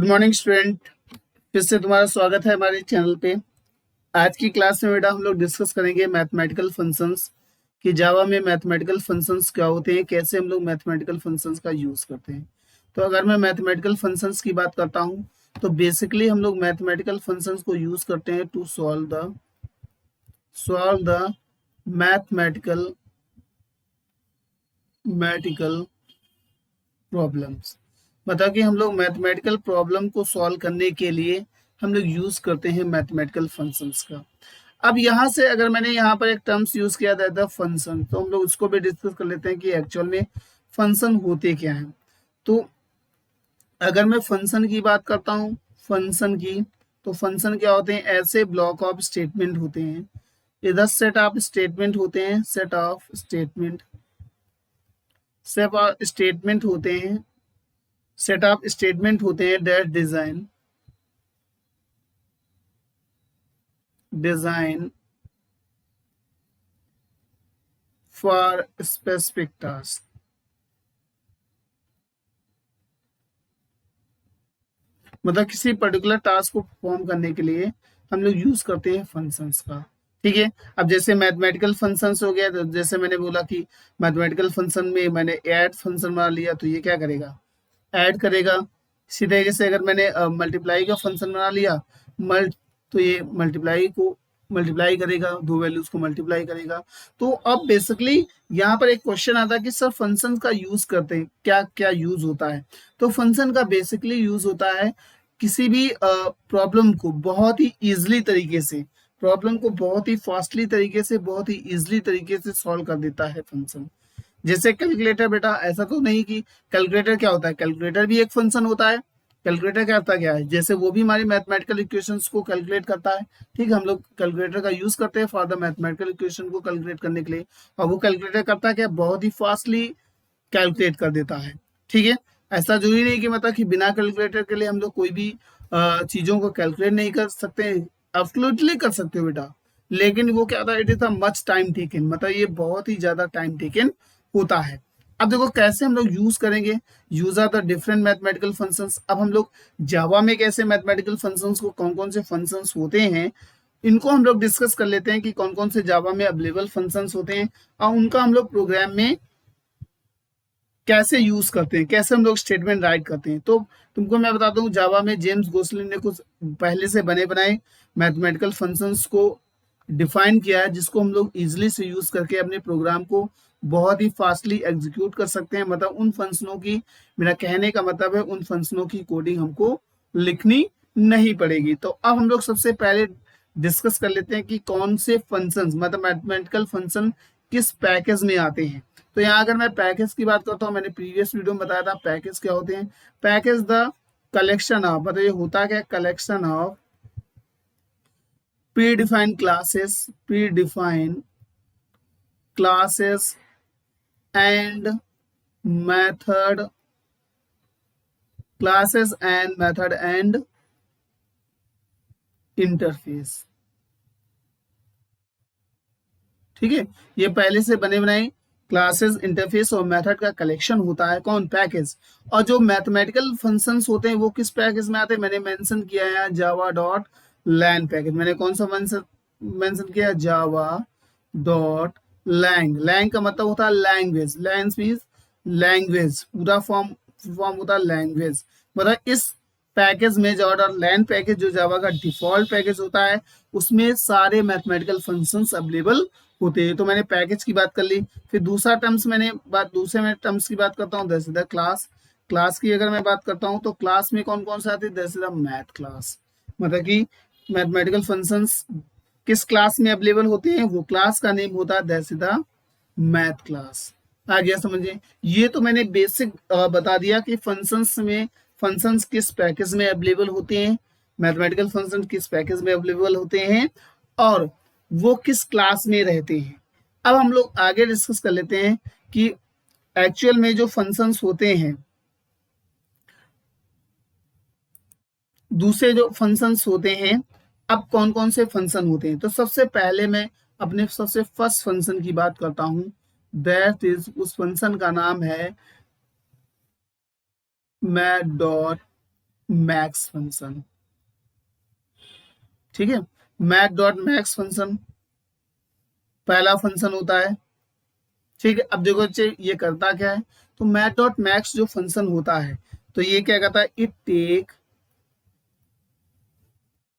Good morning student. फिर से तुम्हारा स्वागत है हमारे चैनल पे। आज की क्लास में बेटा हम लोग डिस्कस करेंगे मैथमेटिकल फंक्शंस कि जावा में मैथमेटिकल फंक्शंस क्या होते हैं, कैसे हम लोग मैथमेटिकल फंक्शंस का यूज करते हैं। तो अगर मैं मैथमेटिकल फंक्शंस की बात करता हूँ तो बेसिकली हम लोग मैथमेटिकल फंक्शंस को यूज करते हैं to solve the mathematical problems. मतलब कि हम लोग मैथमेटिकल प्रॉब्लम को सॉल्व करने के लिए हम लोग यूज करते हैं मैथमेटिकल फंक्शंस का। अब यहाँ से अगर मैंने यहाँ पर एक टर्म्स यूज किया था फंक्शन, तो हम लोग उसको भी डिस्कस कर लेते हैं कि एक्चुअल में फंक्शन होते क्या हैं। तो अगर मैं फंक्शन की बात करता हूँ तो फंक्शन क्या होते हैं? ऐसे ब्लॉक ऑफ स्टेटमेंट होते हैं, इधर सेट ऑफ स्टेटमेंट होते हैं, सेट ऑफ स्टेटमेंट होते हैं that design for specific task. मतलब किसी पर्टिकुलर टास्क को परफॉर्म करने के लिए हम लोग यूज करते हैं फंक्शंस का। ठीक है। अब जैसे मैथमेटिकल फंक्शंस हो गया, तो जैसे मैंने बोला कि मैथमेटिकल फंक्शन में मैंने ऐड फंक्शन बना लिया, तो ये क्या करेगा? ऐड करेगा। इसी तरीके से अगर मैंने मल्टीप्लाई का फंक्शन बना लिया, तो ये मल्टीप्लाई करेगा, दो वैल्यूज को मल्टीप्लाई करेगा। तो अब बेसिकली यहाँ पर एक क्वेश्चन आता है कि सर फंक्शन का यूज करते हैं, क्या क्या यूज होता है? तो फंक्शन का बेसिकली यूज होता है किसी भी प्रॉब्लम को बहुत ही इजिली तरीके से, प्रॉब्लम को बहुत ही फास्टली तरीके से, बहुत ही इजिली तरीके से सॉल्व कर देता है फंक्शन। जैसे कैलकुलेटर बेटा, ऐसा तो नहीं कि कैलकुलेटर क्या होता है, कैलकुलेटर भी एक फंक्शन होता है। कैलकुलेटर करता क्या है? जैसे वो भी हमारी मैथमेटिकल इक्वेशंस को कैलकुलेट करता है। ठीक है, हम लोग कैलकुलेटर का यूज करते हैं फॉर द मैथमेटिकल इक्वेशन को कैलकुलेट करने के लिए, और वो कैलकुलेटर करता क्या? बहुत ही फास्टली कैलकुलेट कर देता है। ठीक है, ऐसा जरूरी नहीं कि मतलब कि बिना कैलकुलेटर के लिए हम लोग कोई भी चीजों को कैलकुलेट नहीं कर सकते। एब्सोल्युटली कर सकते हो बेटा, लेकिन वो क्या था, it is a much time taken, मतलब ये बहुत ही ज्यादा टाइम टेकन होता है। अब देखो कैसे हम लोग यूज करेंगे, use are the different mathematical functions. अब हम लोग जावा में कैसे मैथमेटिकल फंक्शंस को, कौन कौन से फंक्शंस होते हैं, इनको हम लोग डिस्कस कर लेते हैं कि कौन कौन से जावा में अवेलेबल फंक्शंस होते हैं और उनका हम लोग प्रोग्राम में कैसे यूज करते हैं, कैसे हम लोग स्टेटमेंट राइट करते हैं। तो तुमको मैं बताता हूँ, जावा में जेम्स गोसलिन ने कुछ पहले से बने बनाए मैथमेटिकल फंक्शंस को डिफाइन किया है, जिसको हम लोग इजिली से यूज करके अपने प्रोग्राम को बहुत ही फास्टली एग्जीक्यूट कर सकते हैं। मतलब उन फंक्शनों की, मेरा कहने का मतलब है उन फंक्शनों की कोडिंग हमको लिखनी नहीं पड़ेगी। तो अब हम लोग सबसे पहले डिस्कस कर लेते हैं कि कौन से फंक्शंस, मतलब मैथमेटिकल फंक्शन किस पैकेज में आते हैं। तो यहाँ अगर मैं पैकेज की बात करता हूँ, मैंने प्रीवियस वीडियो में बताया था पैकेज क्या होते हैं। पैकेज द कलेक्शन ऑफ, मतलब ये होता क्या? Collection of predefined classes and method and interface। ठीक है, ये पहले से बने बनाए क्लासेस, इंटरफेस और मेथड का कलेक्शन होता है, कौन? पैकेज। और जो मैथमेटिकल फंक्शंस होते हैं वो किस पैकेज में आते हैं? मैंने मेंशन किया है जावा डॉट लैंग पैकेज। मैंने कौन सा मेंशन किया? Java dot Lang. लैंग का मतलब होता है लैंग्वेज, लैंग्वेज मीन्स लैंग्वेज, पूरा फॉर्म होता है लैंग्वेज। मतलब इस पैकेज में जावा डॉट लैंग पैकेज जो जावा का डिफॉल्ट पैकेज होता है, उसमें सारे मैथमेटिकल फंक्शंस अवेलेबल होते हैं। तो मैंने पैकेज की बात कर ली। फिर दूसरे टर्म्स की बात करता हूँ, दैट्स द क्लास। क्लास की अगर मैं बात करता हूँ तो क्लास में कौन कौन से आते हैं? That's the math class. मतलब कि मैथमेटिकल फंक्शंस किस क्लास में अवेलेबल होते हैं, वो क्लास का नेम होता है दैट्स द मैथ क्लास। आ गया समझे? ये तो मैंने बेसिक बता दिया कि फंक्शंस किस पैकेज में अवेलेबल होते हैं, मैथमेटिकल फंक्शन किस पैकेज में अवेलेबल होते हैं और वो किस क्लास में रहते हैं। अब हम लोग आगे डिस्कस कर लेते हैं कि एक्चुअल में जो फंक्शंस होते हैं, दूसरे जो फंक्शंस होते हैं, अब कौन कौन से फंक्शन होते हैं। तो सबसे पहले मैं अपने सबसे फर्स्ट फंक्शन की बात करता हूं, दैट इज, उस फंक्शन का नाम है मैथ डॉट मैक्स फंक्शन, ठीक है। मैथ डॉट मैक्स फंक्शन पहला फंक्शन होता है, ठीक है। अब देखो बच्चे ये करता क्या है, तो मैथ डॉट मैक्स जो फंक्शन होता है, तो ये क्या करता है, इट टेक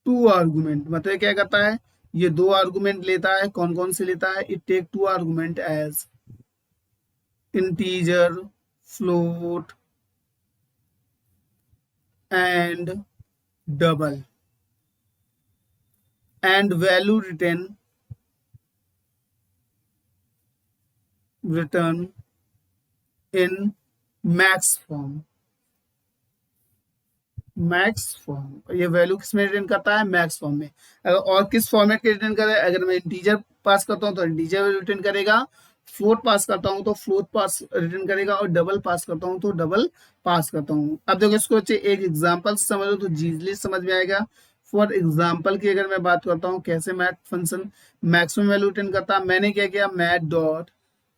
टू आर्गुमेंट, मतलब ये क्या करता है, ये दो आर्गुमेंट लेता है। कौन कौन से लेता है, it take two argument as integer, float and double, and value return in max form. Max form, ये वैल्यू किस में रिटर्न करता है, मैक्स फॉर्म में। अगर और किस फॉर्मेट के रिटर्न करे, अगर मैं इंटीजर पास करता हूँ तो इंटीजर वैल्यू रिटर्न करेगा, फ्लोट पास करता हूँ तो फ्लोट पास रिटर्न करेगा, और डबल पास करता हूँ तो डबल पास करता हूँ। अब देखो इसको बच्चे एक एग्जांपल से समझ लो तो इजीली समझ में आएगा। फॉर एग्जांपल की अगर मैं बात करता हूँ कैसे math function maximum value return करता है, मैंने क्या किया, मैथ डॉट,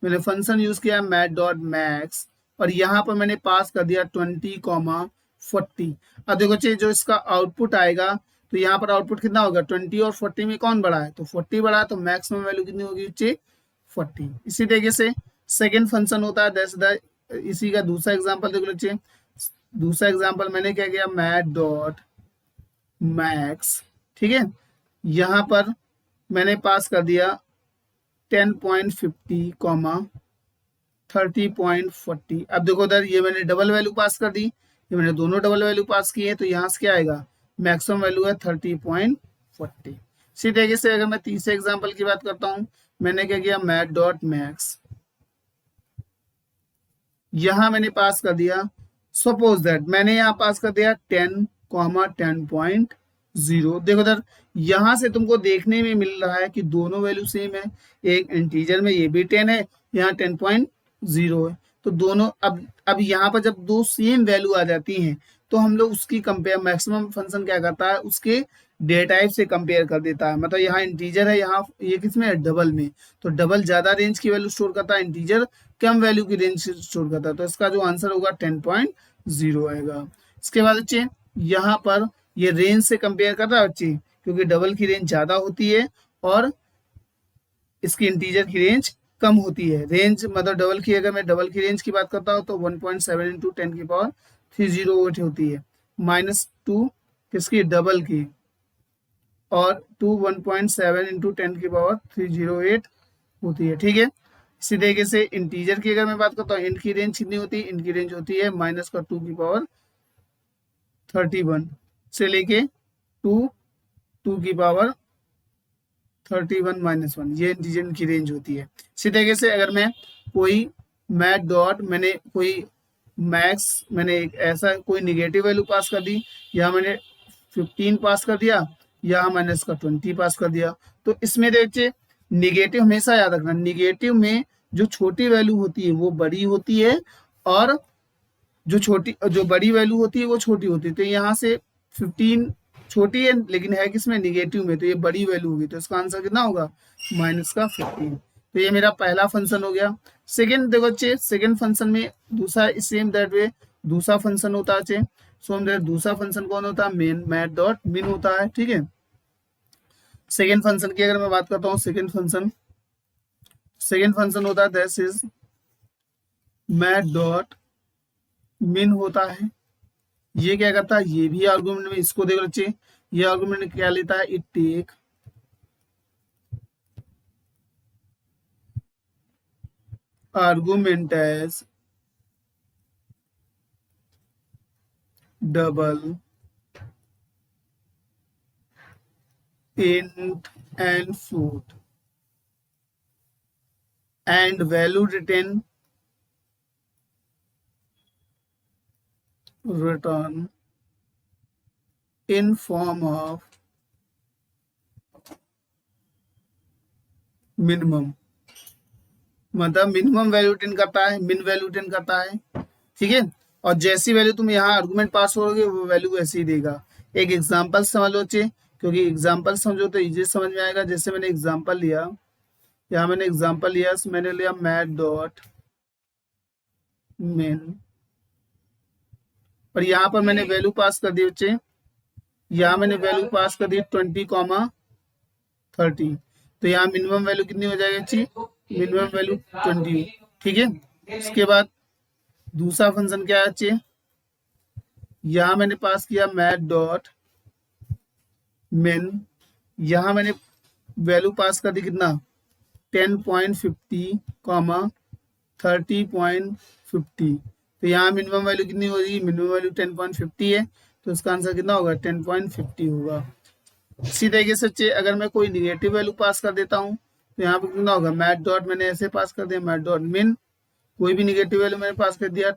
मैंने फंक्शन यूज किया मैथ डॉट मैक्स, और यहाँ पर मैंने पास कर दिया 20,40। अब देखो चाहिए जो इसका आउटपुट आएगा, तो यहाँ पर आउटपुट कितना होगा, 20 और 40 में कौन बड़ा है, तो 40 बड़ा है, तो मैक्सिमम वैल्यू कितनी होगी बच्चे, 40। इसी तरीके से सेकेंड फंक्शन होता है दैट्स द, इसी का दूसरा एग्जांपल देख लीजिए। दूसरा एग्जांपल मैंने क्या किया, मैथ डॉट मैक्स, ठीक है। यहाँ पर मैंने पास कर दिया 10.50 कॉमा 30.40। अब देखो उधर ये मैंने डबल वैल्यू पास कर दी, ये मैंने दोनों डबल वैल्यू पास किए हैं, तो यहाँ से क्या आएगा, मैक्सिमम वैल्यू है 30.40। इसी तरीके से अगर मैं तीसरे एग्जांपल की बात करता हूँ, मैंने क्या किया, मैथ डॉट मैक्स, यहाँ मैंने पास कर दिया, सपोज दैट मैंने यहाँ पास कर दिया 10,10.0। देखो उधर यहाँ से तुमको देखने में मिल रहा है कि दोनों वैल्यू सेम है, एक इंटीजर में ये भी 10 है, यहाँ 10.0 है, तो दोनों अब यहाँ पर जब दो सेम वैल्यू आ जाती हैं, तो हम लोग उसकी कंपेयर, मैक्सिमम फंक्शन क्या करता है, उसके डे टाइप से कंपेयर कर देता है। मतलब यहाँ इंटीजर है, यहाँ ये किस में है, डबल में, तो डबल ज्यादा रेंज की वैल्यू स्टोर करता है, इंटीजर कम वैल्यू की रेंज स्टोर करता है, तो इसका जो आंसर होगा 10.0 आएगा। इसके बाद बच्चे यहाँ पर ये रेंज से कंपेयर कर रहा है बच्चे, क्योंकि डबल की रेंज ज्यादा होती है और इसकी इंटीजर की रेंज कम होती है। रेंज मतलब डबल की, अगर मैं डबल की रेंज की बात करता हूँ तो 1.7 इंटू 10⁻308 होती है, -2 किसकी, डबल की, और 1.7 इंटू 10⁻308 होती है, ठीक है। इसी तरीके से इंटीजर की अगर मैं बात करता हूँ, इंट की रेंज कितनी होती है, इंट की रेंज होती है -2⁻31 से लेके 2⁻31 ये इंटीजर की रेंज होती है। इसी तरीके से अगर मैं कोई मैथ डॉट, मैंने कोई मैक्स, मैंने एक ऐसा कोई निगेटिव वैल्यू पास कर दी, या मैंने 15 पास कर दिया, या मैंने इसका 20 पास कर दिया, तो इसमें देखिए निगेटिव हमेशा याद रखना, निगेटिव में जो छोटी वैल्यू होती है वो बड़ी होती है, और जो बड़ी वैल्यू होती है वो छोटी होती है। तो यहाँ से 15 छोटी है लेकिन है किसमें, निगेटिव में, तो ये बड़ी वैल्यू होगी, तो इसका आंसर कितना होगा, -15। तो ये मेरा पहला फंक्शन हो गया। सेकेंड देखो बच्चे, सेकेंड फंक्शन में दूसरा सेम दैट वे दूसरा फंक्शन होता है बच्चे। सो हम दूसरा फंक्शन कौन होता है, मेन, मैथ डॉट मिन होता है, ठीक है। सेकेंड फंक्शन की अगर मैं बात करता हूँ, सेकेंड फंक्शन होता है दैट इज मैथ डॉट मिन होता है। ये क्या करता है, ये भी आर्गुमेंट में, इसको देखो बच्चे, ये आर्गुमेंट क्या लेता है, it take argument as double, int and float, and value return in form of minimum, मतलब मिनिमम वैल्यू रिटर्न करता है, मिन वैल्यू रिटर्न करता है, ठीक है। और जैसी वैल्यू तुम यहाँ आर्गुमेंट पास करोगे वो वैल्यू वैसे ही देगा। एक एग्जांपल समझ लो बच्चे, क्योंकि एग्जांपल समझो तो इजी समझ में आएगा। जैसे मैंने एग्जांपल लिया, यहाँ मैंने एग्जांपल लिया, मैंने लिया मैथ डॉट मिन, और यहाँ पर मैंने वैल्यू पास कर दी बच्चे, यहाँ मैंने वैल्यू पास कर दी 20,30। तो यहाँ मिनिमम वैल्यू कितनी हो जाएगी बच्ची, मिनिमम वैल्यू 20। ठीक है, इसके बाद दूसरा फंक्शन क्या है बच्चे, यहाँ मैंने पास किया मैथ डॉट मिन, यहाँ मैंने वैल्यू पास कर दी कितना 10.50 कॉमा 30.50। तो यहाँ मिनिमम वैल्यू कितनी होगी, मिनिमम वैल्यू 10.50 है, तो इसका आंसर कितना होगा 10.50 होगा। इसी तरीके से अगर मैं कोई निगेटिव वैल्यू पास कर देता हूँ तो यहाँ पे कितना होगा, मैथ डॉट मैंने ऐसे पास कर दिया मैथ डॉट मिन, कोई भी निगेटिव वैल्यू मैंने पास कर दिया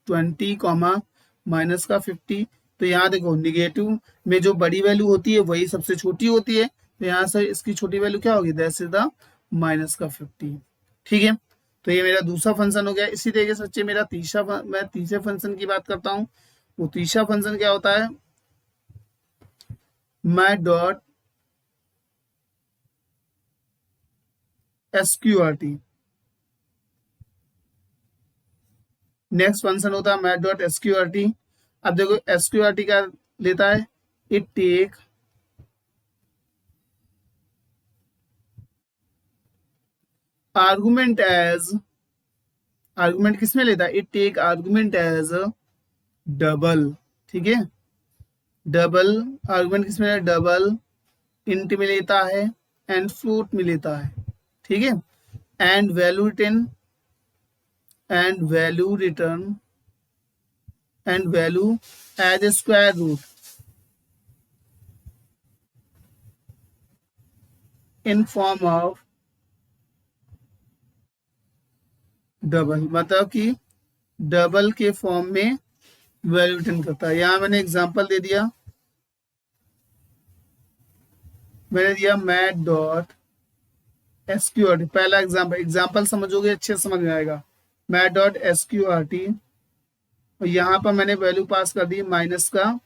20 कॉमा माइनस का 50। तो यहाँ देखो निगेटिव में जो बड़ी वैल्यू होती है वही सबसे छोटी होती है, तो यहाँ से इसकी छोटी वैल्यू क्या होगी, दैट इज द माइनस का 50। ठीक है, तो ये मेरा दूसरा फंक्शन हो गया। इसी तरीके से बच्चे मेरा मैं तीसरे फंक्शन की बात करता हूँ। वो तीसरा फंक्शन क्या होता है, math dot SQRT। Next function होता है मैथ डॉट SQRT। अब देखो SQRT क्या लेता है, it take argument as, argument किसमें लेता है, it take argument as double. ठीक है, डबल आर्गुमेंट किसमें है, डबल इंट में लेता है एंड फ्लोट में लेता है। ठीक है, and value return and value as a square root in form of double, मतलब कि डबल के फॉर्म में वैल्यू रिटर्न करता है। यहां मैंने एग्जांपल दे दिया, मैंने दिया मैथ डॉट SQRT। पहला एग्जांपल समझोगे अच्छे से समझ में आएगा। मैथ डॉट SQRT और यहाँ पर मैंने वैल्यू पास कर दी माइनस का,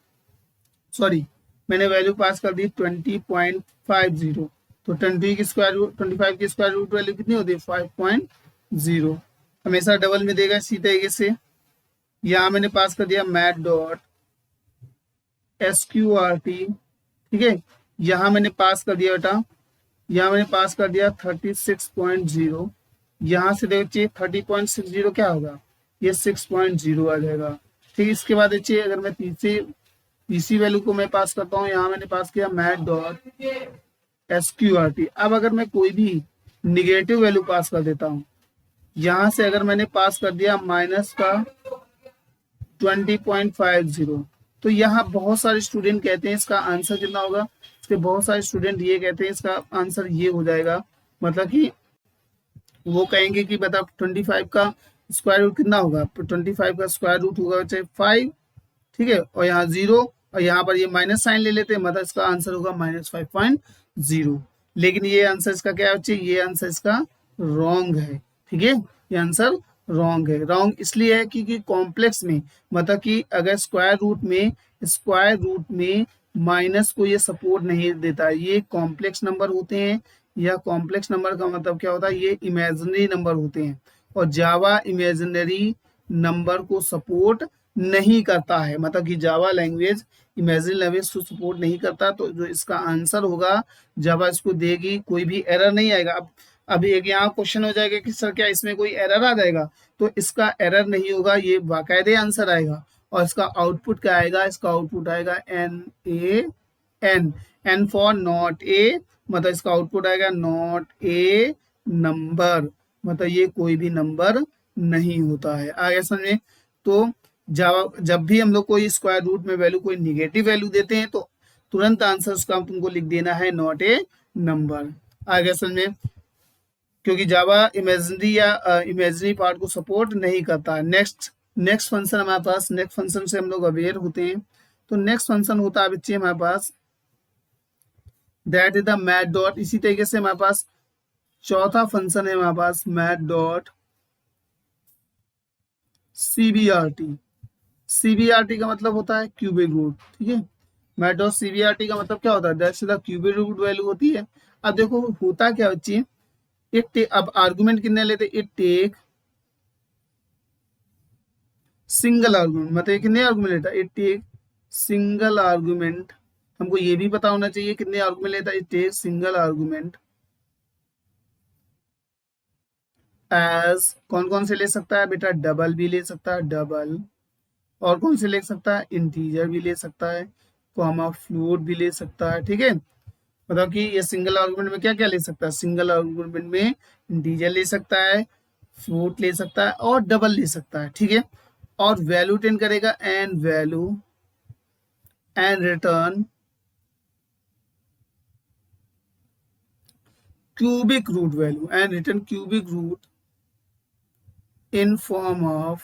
सॉरी मैंने वैल्यू पास कर दी 20.50। तो 20 की स्क्वायर रूट 25 की स्क्वायर रूट वैल्यू कितनी होती है 5.0, हमेशा डबल में देगा। इसी तरीके से यहाँ मैंने पास कर दिया मैथ डॉट SQRT। ठीक है, यहाँ मैंने पास कर दिया बेटा, यहाँ मैंने पास कर दिया 36.0। यहाँ से देखिए 30.60 क्या होगा, ये 6.0 आ जाएगा। ठीक, इसके बाद देखिए अगर मैं तीसरी वैल्यू को मैं पास करता हूँ, यहाँ मैंने पास किया मैथ डॉट SQRT। अब अगर मैं कोई भी निगेटिव वैल्यू पास कर देता हूँ, यहाँ से अगर मैंने पास कर दिया माइनस का 20.50, तो यहाँ बहुत सारे स्टूडेंट कहते हैं इसका आंसर कितना होगा, इसके बहुत सारे स्टूडेंट ये कहते हैं इसका आंसर ये हो जाएगा, मतलब कि वो कहेंगे कि बता 25 का स्क्वायर रूट कितना होगा, 25 का स्क्वायर रूट होगा चाहे 5। ठीक है, और यहाँ 0 और यहाँ पर ये माइनस साइन ले लेते हैं, मतलब इसका आंसर होगा -5.0। लेकिन ये आंसर इसका क्या है बच्चे, ये आंसर इसका रॉन्ग है। ठीक है, ये आंसर रॉन्ग है। रॉन्ग इसलिए है क्योंकि कॉम्प्लेक्स में, मतलब कि अगर स्क्वायर रूट में माइनस को ये सपोर्ट नहीं देता, ये कॉम्प्लेक्स नंबर होते हैं, या कॉम्प्लेक्स नंबर का मतलब क्या होता है, ये इमेजिनरी नंबर होते हैं, और जावा इमेजिनरी नंबर को सपोर्ट नहीं करता है, मतलब कि जावा लैंग्वेज इमेजिनरी लैंग्वेज को सपोर्ट नहीं करता। तो जो इसका आंसर होगा जावा इसको देगी, कोई भी एरर नहीं आएगा। अब अभी एक यहाँ क्वेश्चन हो जाएगा कि सर क्या इसमें कोई एरर आ जाएगा, तो इसका एरर नहीं होगा, ये बाकायदे आंसर आएगा। और इसका आउटपुट क्या आएगा, इसका आउटपुट आएगा एन फॉर नॉट ए, मतलब इसका आउटपुट आएगा नॉट ए नंबर, मतलब ये कोई भी नंबर नहीं होता है। आगे समझे, तो जब भी हम लोग कोई स्क्वायर रूट में वैल्यू कोई निगेटिव वैल्यू देते हैं तो तुरंत आंसर उसका तुमको लिख देना है नॉट ए नंबर। आगे समझे, क्योंकि जावा इमेजिनरी या इमेजिनरी पार्ट को सपोर्ट नहीं करता। नेक्स्ट फंक्शन हमारे पास, नेक्स्ट फंक्शन से हम लोग अवेयर होते हैं। तो नेक्स्ट फंक्शन होता है बच्चे हमारे पास that is the math dot. इसी तरीके से हमारे पास चौथा फंक्शन है हमारे पास मैथ डॉट CBRT। CBRT का मतलब होता है क्यूबिक रूट। ठीक है, मैथ डॉट CBRT का मतलब क्या होता है, that's the cubic root value होती है। अब देखो होता क्या बच्चे, अब आर्गुमेंट कितने लेते, इट टेक सिंगल आर्गुमेंट, मतलब ये कितने आर्गुमेंट लेता है, इट टेक सिंगल आर्गुमेंट। हमको ये भी पता होना चाहिए कितने आर्गुमेंट लेता है, it take single argument as, कौन कौन से ले सकता है बेटा, डबल भी ले सकता है, डबल, और कौन से ले सकता है, इंटीजर भी ले सकता है, कॉमा फ्लोट भी ले सकता है। ठीक है, बताओ कि ये सिंगल आर्गुमेंट में क्या क्या ले सकता है, सिंगल आर्गुमेंट में इंटीजर ले सकता है, फ्लोट ले सकता है और डबल ले सकता है। ठीक है, और वैल्यू टेन करेगा and value and return cubic root value and return cubic root in form of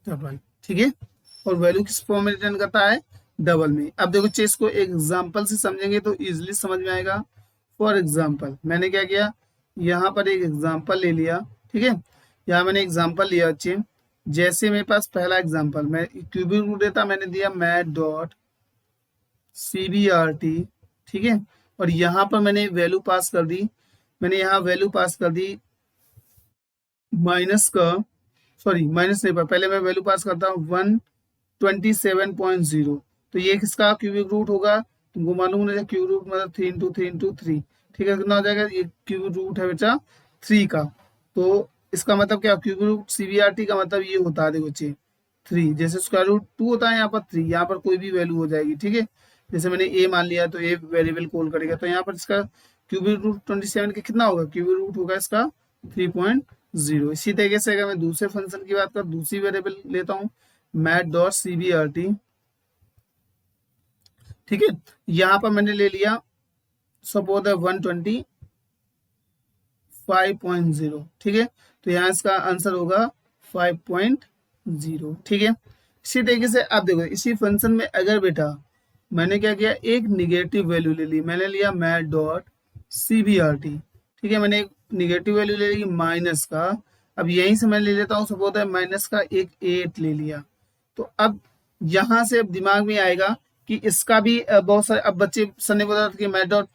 double. ठीक है, और वैल्यू किस फॉर्म में रिटर्न करता है, डबल में। अब देखो चेस को एक एग्जांपल से समझेंगे तो इजीली समझ में आएगा। फॉर एग्जांपल मैंने क्या किया, यहाँ पर एक एग्जांपल ले लिया। ठीक है, यहाँ मैंने एग्जांपल लिया बच्चे, जैसे मेरे पास पहला एग्जांपल, मैं क्यूबिक रूट देता, मैंने दिया मैथ डॉट CBRT। ठीक है, और यहाँ पर मैंने वैल्यू पास कर दी, मैंने यहाँ वैल्यू पास कर दी माइनस का, सॉरी माइनस नहीं, पहले मैं वैल्यू पास करता हूँ 127.0। तो ये किसका क्यूबिक रूट होगा, तुमको मालूम है क्यूबिक रूट मतलब 3 × 3 × 3। ठीक है, कितना हो जाएगा, ये क्यूबिक रूट है बेटा 3 का। तो इसका मतलब क्या, क्यूबिक रूट CBRT का मतलब ये होता है, देखो बच्चे 3, जैसे स्क्वायर रूट 2 होता है, यहाँ पर 3, यहाँ पर कोई भी वैल्यू हो जाएगी। ठीक है, जैसे मैंने ए मान लिया तो ए वेरिएबल कॉल करेगा, तो यहाँ पर इसका क्यूबिक रूट 27 का कितना होगा, क्यूबिक रूट होगा इसका 3.0। इसी तरीके से अगर मैं दूसरे फंक्शन की बात करूँ, दूसरी वेरिएबल लेता हूँ मैथ डॉट CBRT। ठीक है, यहाँ पर मैंने ले लिया सपोज 125.0। ठीक है, तो यहाँ इसका आंसर होगा 5.0। ठीक है, इसी तरीके से आप देखो इसी फंक्शन में अगर बेटा मैंने क्या किया, एक निगेटिव वैल्यू ले ली, मैंने लिया मैथ डॉट CBRT। ठीक है, मैंने एक निगेटिव वैल्यू ले ली माइनस का। अब यहीं से मैं ले लेता हूँ सपोज है माइनस का एक 8 ले लिया। तो अब यहाँ से अब दिमाग में आएगा कि इसका भी बहुत सारे, अब बच्चे सर ने बोला था कि मैथ डॉट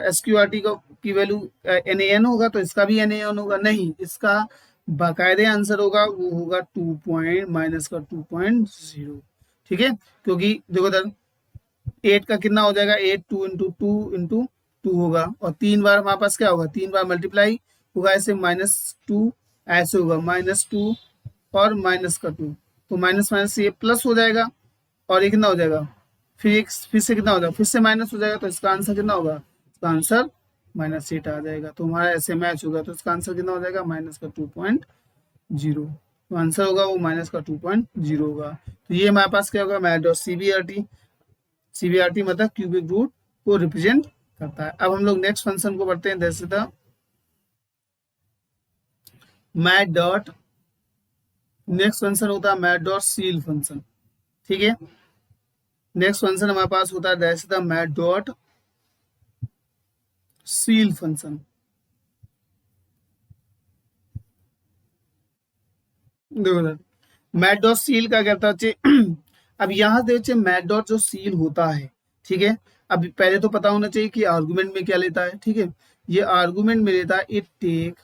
SQRT की वैल्यू NaN होगा, तो इसका भी NaN होगा, नहीं, इसका बाकायदे आंसर होगा, वो होगा 2 पॉइंट माइनस का 2.0। ठीक है, क्योंकि देखो इधर 8 का कितना हो जाएगा, 8 2 × 2 होगा, और 3 बार हमारे पास क्या होगा, 3 बार मल्टीप्लाई होगा, ऐसे -2 ऐसे होगा -2 और माइनस का 2, तो माइनस माइनस ये प्लस हो जाएगा, और ये कितना हो जाएगा, फिर से कितना हो जाएगा, फिर से माइनस हो जाएगा, तो इसका आंसर कितना होगा, इसका आंसर -8 आ जाएगा। तो हमारा ऐसे मैच होगा, तो इसका आंसर कितना हो जाएगा, माइनस का 2.0। तो आंसर होगा वो माइनस का 2.0 होगा। तो ये हमारे पास क्या होगा, मैथ डॉट CBRT मतलब क्यूबिक रूट को रिप्रेजेंट करता है। अब हम लोग नेक्स्ट फंक्शन को बढ़ते हैं, जैसे था मैथ डॉट, नेक्स्ट फंक्शन होता है मैथ डॉट सील फंक्शन। ठीक है, नेक्स्ट फंक्शन हमारे पास होता है जैसे था मैथ डॉट सील फंक्शन। देखो मैथ डॉट सील का क्या था, अब यहाँ से मैथ डॉट जो सील होता है, ठीक है, अब पहले तो पता होना चाहिए कि आर्गुमेंट में क्या लेता है। ठीक है, ये आर्गुमेंट में लेता है it take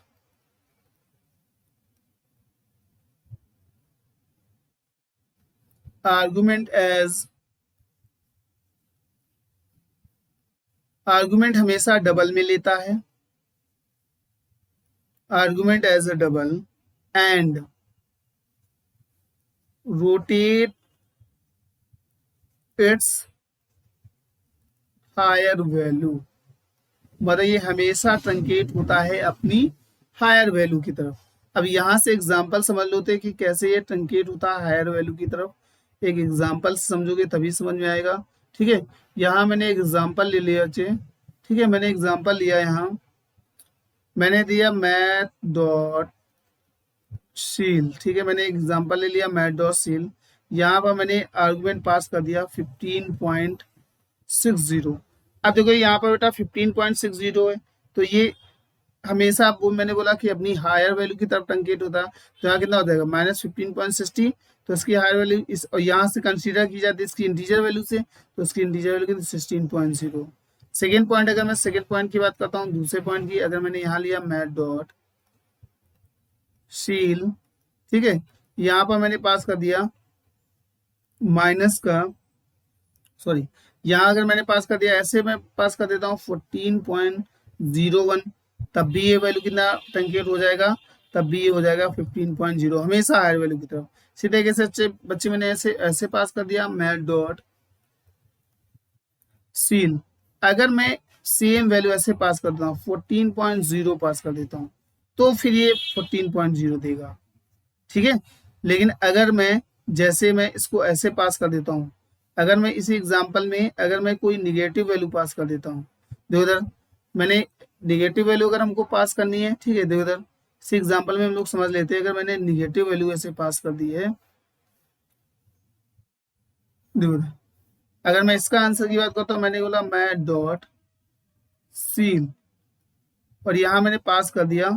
argument as, argument हमेशा डबल में लेता है, argument as a double and rotate its higher value, मतलब ये हमेशा ट्रंकेट होता है अपनी हायर वैल्यू की तरफ। अब यहाँ से एग्जांपल समझ लेते हैं कि कैसे ये ट्रंकेट होता है हायर वैल्यू की तरफ। एक एग्जांपल समझोगे तभी समझ में आएगा। ठीक है, यहाँ मैंने एग्जांपल ले लिया बच्चे। ठीक है, मैंने एग्जांपल लिया, यहाँ मैंने दिया मैथ डॉट सील। ठीक है, मैंने एग्जांपल ले लिया मैथ डॉट सील, यहाँ पर मैंने आर्गुमेंट पास कर दिया 15.60। अब देखो यहाँ पर बेटा 15.60 है, तो ये हमेशा वो मैंने बोला कि अपनी हायर वैल्यू की तरफ ट्रंकेट होता है, तो यहाँ कितना हो जाएगा -15.60। तो इसकी हायर वैल्यू इस, और यहाँ से कंसीडर की जाती है इसकी इंटीजर वैल्यू से, तो इसकी इंटीजर वैल्यू कितनी 16.0। सेकेंड पॉइंट, अगर मैं सेकेंड पॉइंट की बात करता हूँ, दूसरे पॉइंट की, अगर मैंने यहाँ लिया मैथ डॉट सील, ठीक है, यहाँ पर मैंने पास कर दिया माइनस का, सॉरी, यहाँ अगर मैंने पास कर दिया, ऐसे मैं पास कर देता हूँ 14.01, तब भी ये वैल्यू कितना ट्रंकेट हो जाएगा, तब भी ये हो जाएगा 15.0, हमेशा हायर वैल्यू की तरफ। इसी तरीके से बच्चे मैंने ऐसे ऐसे पास कर दिया मैथ डॉट सील, अगर मैं सेम वैल्यू ऐसे पास करता हूँ 14.0 पास कर देता हूँ, तो फिर ये 14.0 देगा, ठीक है। लेकिन अगर मैं जैसे मैं इसको ऐसे पास कर देता हूँ, अगर मैं इसी एग्जांपल में अगर मैं कोई निगेटिव वैल्यू पास कर देता हूँ, देखो इधर मैंने निगेटिव वैल्यू अगर हमको पास करनी है, ठीक है, देखो इधर इसी एग्जांपल में हम लोग समझ लेते हैं, अगर मैंने निगेटिव वैल्यू ऐसे पास कर दी है, देखो इधर, अगर मैं इसका आंसर की बात करता हूँ, मैंने बोला मैथ डॉट सील, और यहाँ मैंने पास कर दिया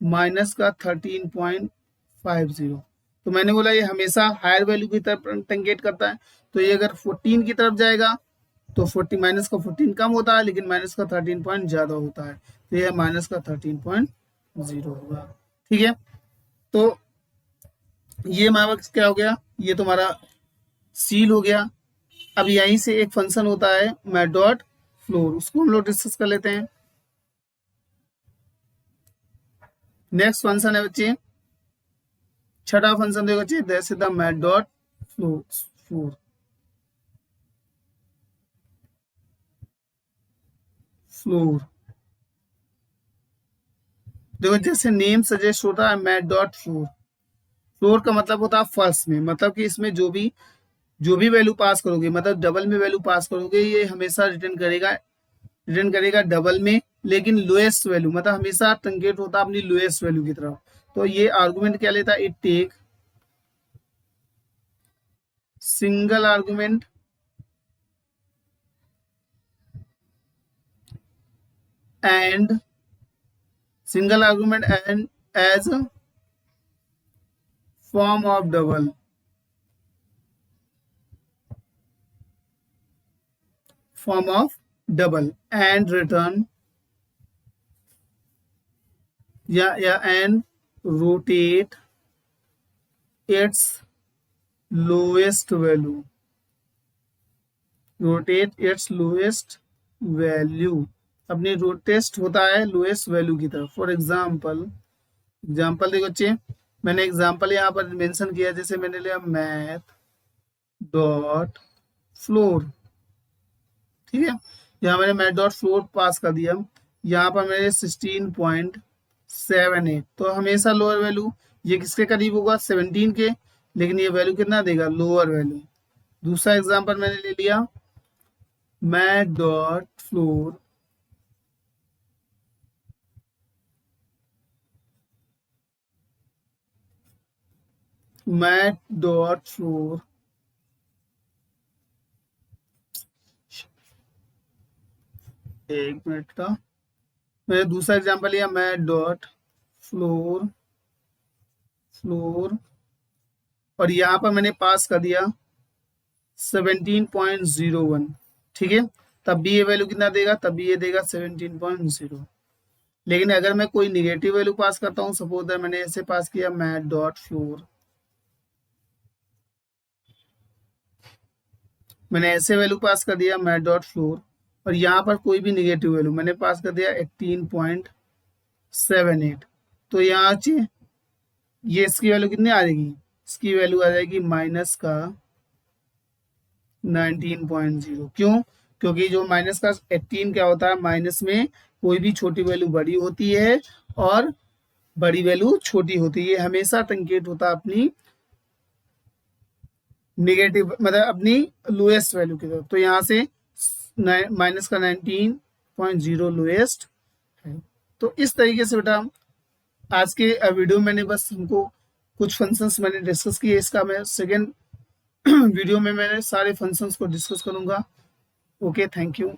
माइनस का 13.50, तो मैंने बोला ये हमेशा हायर वैल्यू की तरफ टंगेट करता है, तो ये अगर 14 की तरफ जाएगा तो 40 माइनस का 14 कम होता है, लेकिन माइनस का 13 पॉइंट ज्यादा होता है, तो ये माइनस का 13.0 होगा, ठीक है। तो ये हमारा क्या हो गया, ये तुम्हारा सील हो गया। अब यहीं से एक फंक्शन होता है मैथ डॉट फ्लोर, उसको हम लोग डिस्कस कर लेते हैं। नेक्स्ट फंक्शन है बच्चे, छठा फंक्शन देखो बच्चे, that's the math dot floor, floor, देखो जैसे नेम सजेस्ट होता है मैथ डॉट फ्लोर, फ्लोर का मतलब होता है फर्स्ट में, मतलब कि इसमें जो भी वैल्यू पास करोगे, मतलब डबल में वैल्यू पास करोगे, ये हमेशा रिटर्न करेगा डबल में, लेकिन लोएस्ट वैल्यू, मतलब हमेशा ट्रंकेट होता है अपनी लोएस्ट वैल्यू की तरफ। तो ये आर्गुमेंट क्या लेता है, it take single argument and single argument and as a form of double, and return, yeah, and rotate its lowest value, अपनी रोटेस्ट होता है लोएस्ट वैल्यू की तरफ। फॉर एग्जाम्पल देखो बच्चे, मैंने एग्जाम्पल यहाँ पर मेंशन किया, जैसे मैंने लिया मैथ डॉट फ्लोर, ठीक है, यहाँ मैंने मैथ डॉट फ्लोर पास कर दिया, यहाँ पर मैंने 16.78, तो हमेशा लोअर वैल्यू, ये किसके करीब होगा 17 के, लेकिन ये वैल्यू कितना देगा, लोअर वैल्यू। दूसरा एग्जाम्पल मैंने ले लिया मैथ डॉट फ्लोर एक मिनट का, मैंने दूसरा एग्जांपल लिया मैथ डॉट फ्लोर, और यहाँ पर मैंने पास कर दिया 17.01, ठीक है, तब भी ये वैल्यू कितना देगा, तब भी ये देगा 17.0। लेकिन अगर मैं कोई निगेटिव वैल्यू पास करता हूँ, सपोज दैट मैंने ऐसे पास किया मैथ डॉट फ्लोर, मैंने ऐसे वैल्यू पास कर दिया मैथ डॉट फ्लोर, और यहाँ पर कोई भी निगेटिव वैल्यू मैंने पास कर दिया 18.78, तो यहाँ ये इसकी वैल्यू कितनी आ जाएगी, इसकी वैल्यू आ जाएगी माइनस का 19.0। क्यों, क्योंकि जो माइनस का 18 क्या होता है, माइनस में कोई भी छोटी वैल्यू बड़ी होती है और बड़ी वैल्यू छोटी होती है, हमेशा ट्रंकेट होता है अपनी नेगेटिव, मतलब अपनी लोएस्ट वैल्यू की तरफ। तो यहाँ से माइनस का 19.0 लोएस्ट है। तो इस तरीके से बेटा आज के वीडियो में मैंने बस हमको कुछ फंक्शंस मैंने डिस्कस किए, इसका मैं सेकेंड वीडियो में मैंने सारे फंक्शंस को डिस्कस करूंगा। Okay, thank you.